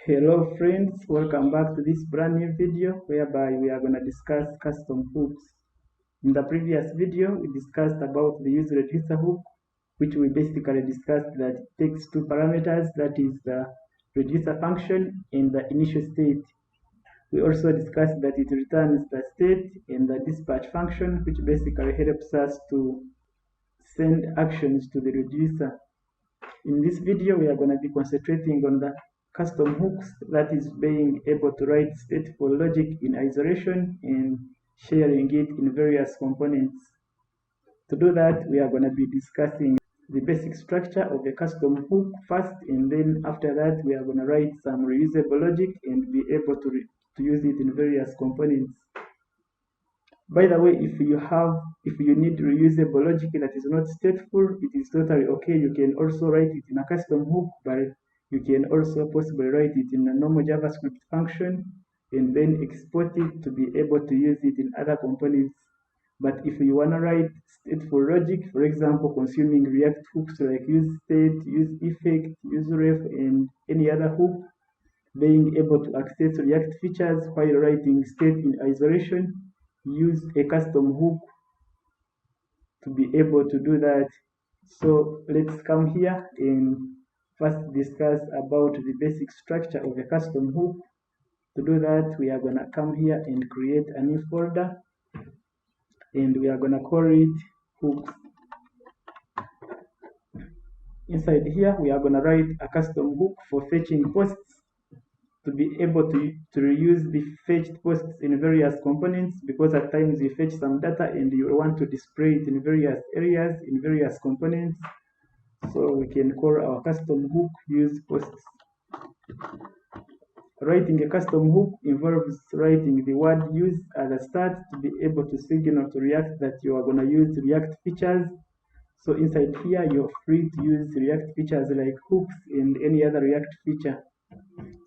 Hello friends, welcome back to this brand new video whereby we are going to discuss custom hooks. In the previous video, we discussed about the use reducer hook, which we basically discussed that it takes two parameters, that is the reducer function and the initial state. We also discussed that it returns the state and the dispatch function, which basically helps us to send actions to the reducer. In this video, we are going to be concentrating on the custom hooks, that is being able to write stateful logic in isolation and sharing it in various components. To do that, we are going to be discussing the basic structure of the custom hook first, and then after that we are going to write some reusable logic and be able to use it in various components. By the way, if you need reusable logic that is not stateful, it is totally okay. You can also write it in a custom hook, but you can also possibly write it in a normal JavaScript function and then export it to be able to use it in other components. But if you want to write stateful logic, for example, consuming React hooks like use state, use effect, use ref, and any other hook, being able to access React features while writing state in isolation, use a custom hook to be able to do that. So let's come here and first discuss about the basic structure of a custom hook. To do that, we are going to come here and create a new folder, and we are going to call it hooks. Inside here, we are going to write a custom hook for fetching posts to be able to reuse the fetched posts in various components, because at times you fetch some data and you want to display it in various areas, in various components. So we can call our custom hook use posts. Writing a custom hook involves writing the word use at the start to be able to signal to React that you are going to use React features. So inside here, you're free to use React features like hooks and any other React feature.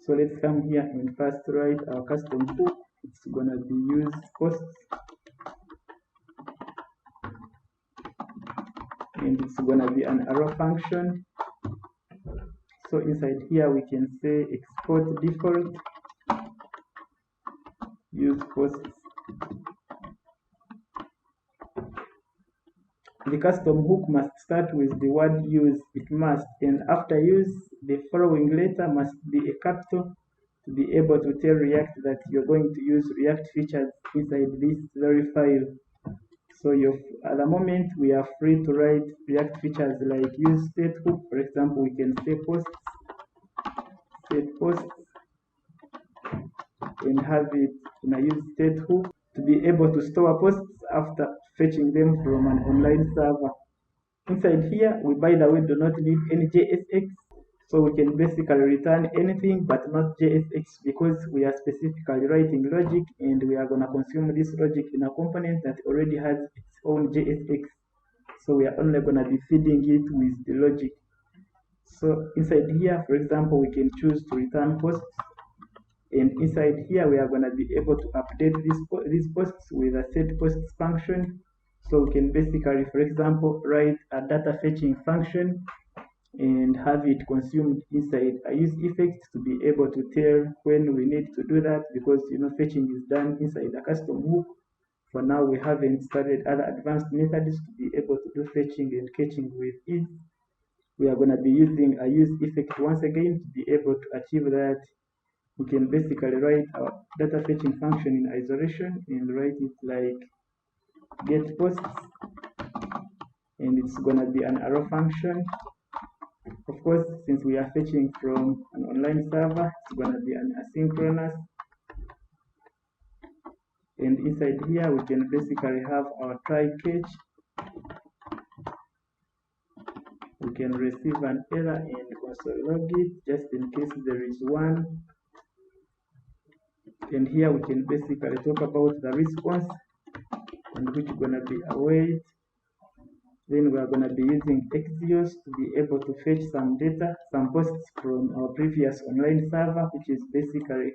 So let's come here and first write our custom hook. It's going to be use posts, and it's going to be an arrow function. So inside here we can say export default use posts. The custom hook must start with the word use. It must, and after use, the following letter must be a capital to be able to tell React that you're going to use React features inside this very file. So at the moment, we are free to write React features like use state hook. For example, we can say posts, state posts, and have it in a use state hook to be able to store posts after fetching them from an online server. Inside here, we, by the way, do not need any JSX, so we can basically return anything but not JSX, because we are specifically writing logic and we are going to consume this logic in a component that already has its own JSX. So we are only going to be feeding it with the logic. So inside here, for example, we can choose to return posts, and inside here we are going to be able to update these posts with a set posts function. So we can basically, for example, write a data fetching function and have it consumed inside a use effect to be able to tell when we need to do that, because fetching is done inside a custom hook. For now, we haven't started other advanced methods to be able to do fetching and catching with ease. We are going to be using a use effect once again to be able to achieve that. We can basically write our data fetching function in isolation and write it like get posts, and it's going to be an arrow function. Of course, since we are fetching from an online server, it's going to be an asynchronous. And inside here, we can basically have our try catch. We can receive an error and console log it just in case there is one. And here we can basically talk about the response, and which is going to be await. Then we are going to be using Axios to be able to fetch some data, some posts from our previous online server, which is basically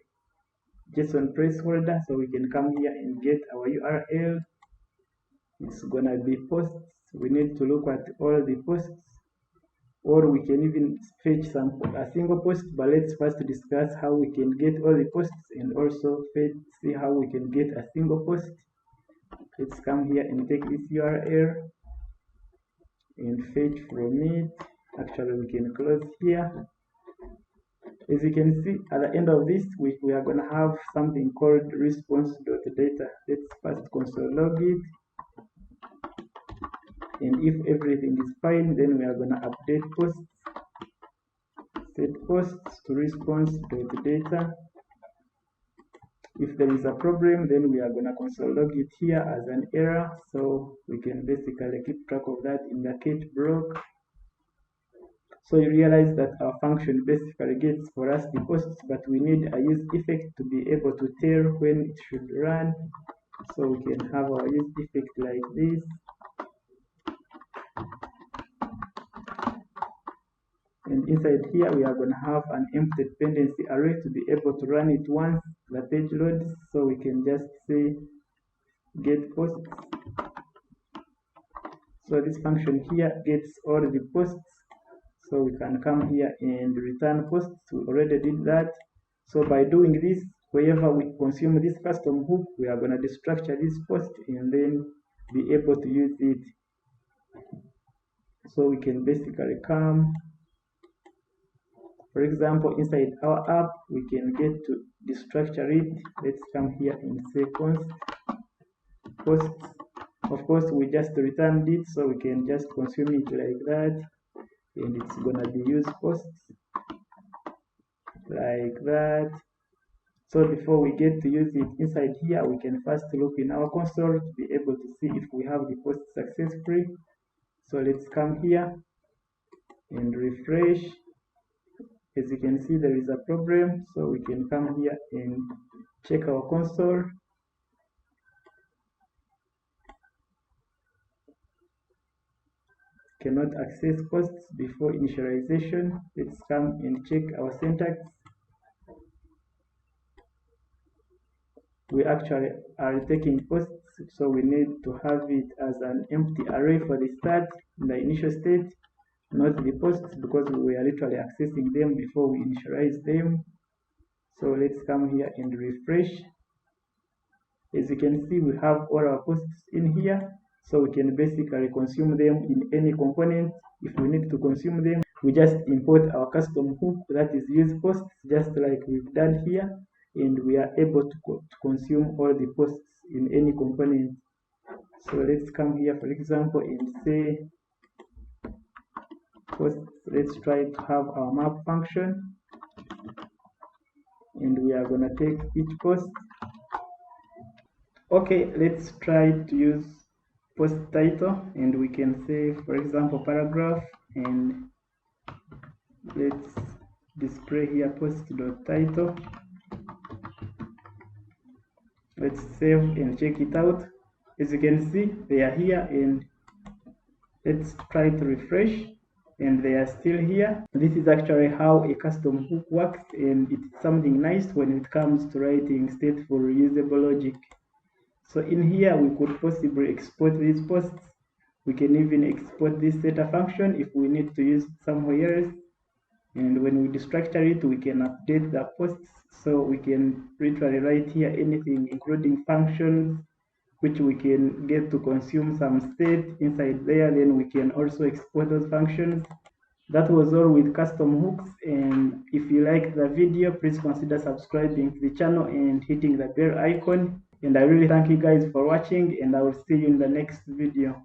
JSON placeholder. So we can come here and get our URL. It's going to be posts. We need to look at all the posts. or we can even fetch a single post. But let's first discuss how we can get all the posts and also see how we can get a single post. Let's come here and take this URL and fetch from it. Actually, we can close here. As you can see, at the end of this, we are going to have something called response.data. Let's first console log it. And if everything is fine, then we are going to update posts. Set posts to response.data. If there is a problem, then we are going to console log it here as an error. So we can basically keep track of that in the catch block. So you realize that our function basically gets for us the posts, but we need a use effect to be able to tell when it should run. So we can have our use effect like this. And inside here, we are going to have an empty dependency array to be able to run it once the page loads. So we can just say get posts. So this function here gets all the posts. So we can come here and return posts. We already did that. So by doing this, wherever we consume this custom hook, we are going to destructure this post and then be able to use it. So we can basically come, for example, inside our app, we can get to destructure it. Let's come here and say const posts. Of course, we just returned it, so we can just consume it like that. And it's gonna be use posts like that. So before we get to use it inside here, we can first look in our console to be able to see if we have the post successfully. So let's come here and refresh. As you can see, there is a problem. So we can come here and check our console. Cannot access posts before initialization. Let's come and check our syntax. We actually are taking posts, so we need to have it as an empty array for the start, in the initial state, not the posts, because we were literally accessing them before we initialize them. So let's come here and refresh. As you can see, we have all our posts in here. So we can basically consume them in any component. If we need to consume them, we just import our custom hook that is use posts, just like we've done here, and we are able to consume all the posts in any component. So let's come here, for example, and say posts. Let's try to have our map function, and we are going to take each post. Okay, let's try to use post title, and we can say, for example, paragraph, and let's display here post.title. Let's save and check it out. As you can see, they are here, and let's try to refresh, and they are still here. This is actually how a custom hook works, and it's something nice when it comes to writing stateful reusable logic. So in here, we could possibly export these posts. We can even export this setter function if we need to use it somewhere else. And when we destructure it, we can update the posts. So we can literally write here anything, including functions, which we can get to consume some state inside there. Then we can also export those functions. That was all with custom hooks. And if you liked the video, please consider subscribing to the channel and hitting the bell icon. And I really thank you guys for watching, and I will see you in the next video.